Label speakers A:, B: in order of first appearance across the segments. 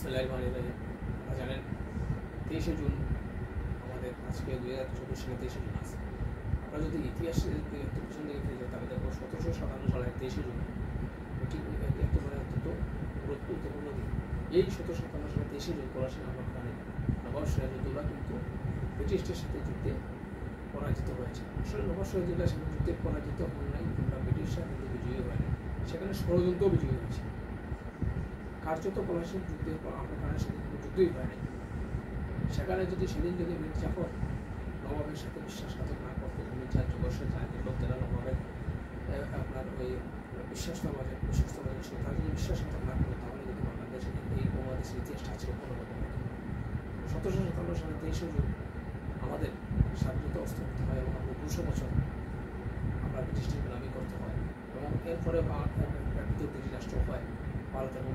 A: বিসমিল্লাহিররহমানিররহিম। আপনারা জানেন 23শে জুন আমাদের আজকে 2024 সালে 23শে জুন আছে। আমরা যদি ইতিহাসের একটু পিছন দিকে ফিরে যাই তাহলে দেখবো 1757 সালের 23শে জুন এটি একেবারে অত্যন্ত গুরুত্বপূর্ণ দিন। এই 1757 সালের 23শে জুন পলাশী নামক রানী নবাব সিরাজউদ্দৌলা কিন্তু ব্রিটিশদের সাথে যুদ্ধে পরাজিত হয়েছে। আসলে নবাব সিরাজউদ্দৌলা সেখানে যুদ্ধে পরাজিত হন নাই কিংবা ব্রিটিশরা কিন্তু বিজয়ী হয় না, সেখানে ষড়যন্ত্র বিজয়ী হয়েছে। কার্যত পলাশীর যুদ্ধের পর আমরা সেদিন কোনো যুদ্ধই হয় নাই। সেখানে সেদিন যদি মীর জাফর নবাবের সাথে বিশ্বাসঘাতক না করতো, মির্জা জগৎসের জাহাঙ্গীর লোক যারা নবাবের আপনার ওই বিশ্বস্তবাদের ছিল, তারা যদি বিশ্বাসঘাতক না করতো তাহলে কিন্তু বাংলাদেশের এই উপমহাদেশের ইতিহাসটা ছিল অন্যরকম। 1757 সালে 23শে জুন আমাদের স্বাধীনতা হস্তগত হয় এবং আমরা 200 বছর আমরা ব্রিটিশদের গোলামি করতে হয় এবং এরপরে দুটি রাষ্ট্র হয় ভারত এবং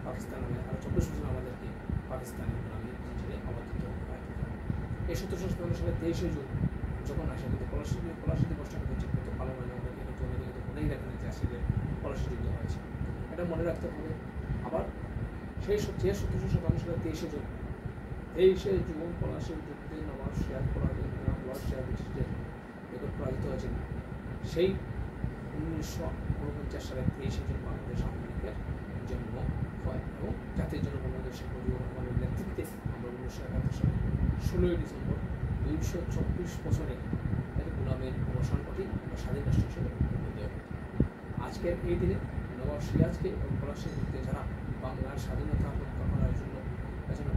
A: পাকিস্তান নামে। আরও 24 বছর আমাদেরকে পাকিস্তানের গোলামি ছেড়ে আবদ্ধ হয়। এই 1757 সালে 23শে জুন যখন আসে কিন্তু পলাশী দিবসটা কিন্তু ঠিক মতো পালন হয় না। অনেকে কিন্তু মনেই রাখেন যে আসলে পলাশী যুদ্ধ হয়েছে, এটা মনে রাখতে হবে। আবার সেই 1757 সালে 23শে জুন পলাশীর যুদ্ধে নবাব সিরাজ ব্রিটিশদের নিকট পরাজিত হয়েছিল। সেই 1949 সালে 23শে জুন বাংলাদেশ আওয়ামী লীগের জন্ম হয় এবং জাতির জন্য বাংলাদেশ শেখ মুজিবুর রহমানের নেতৃত্বে আমরা 1971 সালে 16ই ডিসেম্বর 224 বছরে গোলামের অবসান ঘটি বা স্বাধীন রাষ্ট্র হিসেবে উদয় ঘটে। আজকের এই দিনে নবাব সিরাজকে এবং পলাশীর যুদ্ধে যারা বাংলার স্বাধীনতা রক্ষা করার জন্য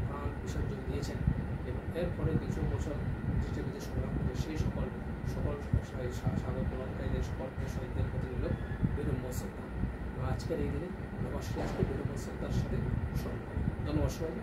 A: প্রাণ বিসর্জন দিয়েছেন এবং এরপরে 200 বছর ব্রিটিশদের বিরুদ্ধে সংগ্রাম করে সেই সকল স্বাগত প্রদানকারীদের সকলকে শহীদদের প্রতি নিল বিনম্র শ্রদ্ধা। আজকের এই দিনে নবাব সিরাজকে বিনম্র শ্রদ্ধার সাথে স্মরণ করি। ধন্যবাদ সবাইকে।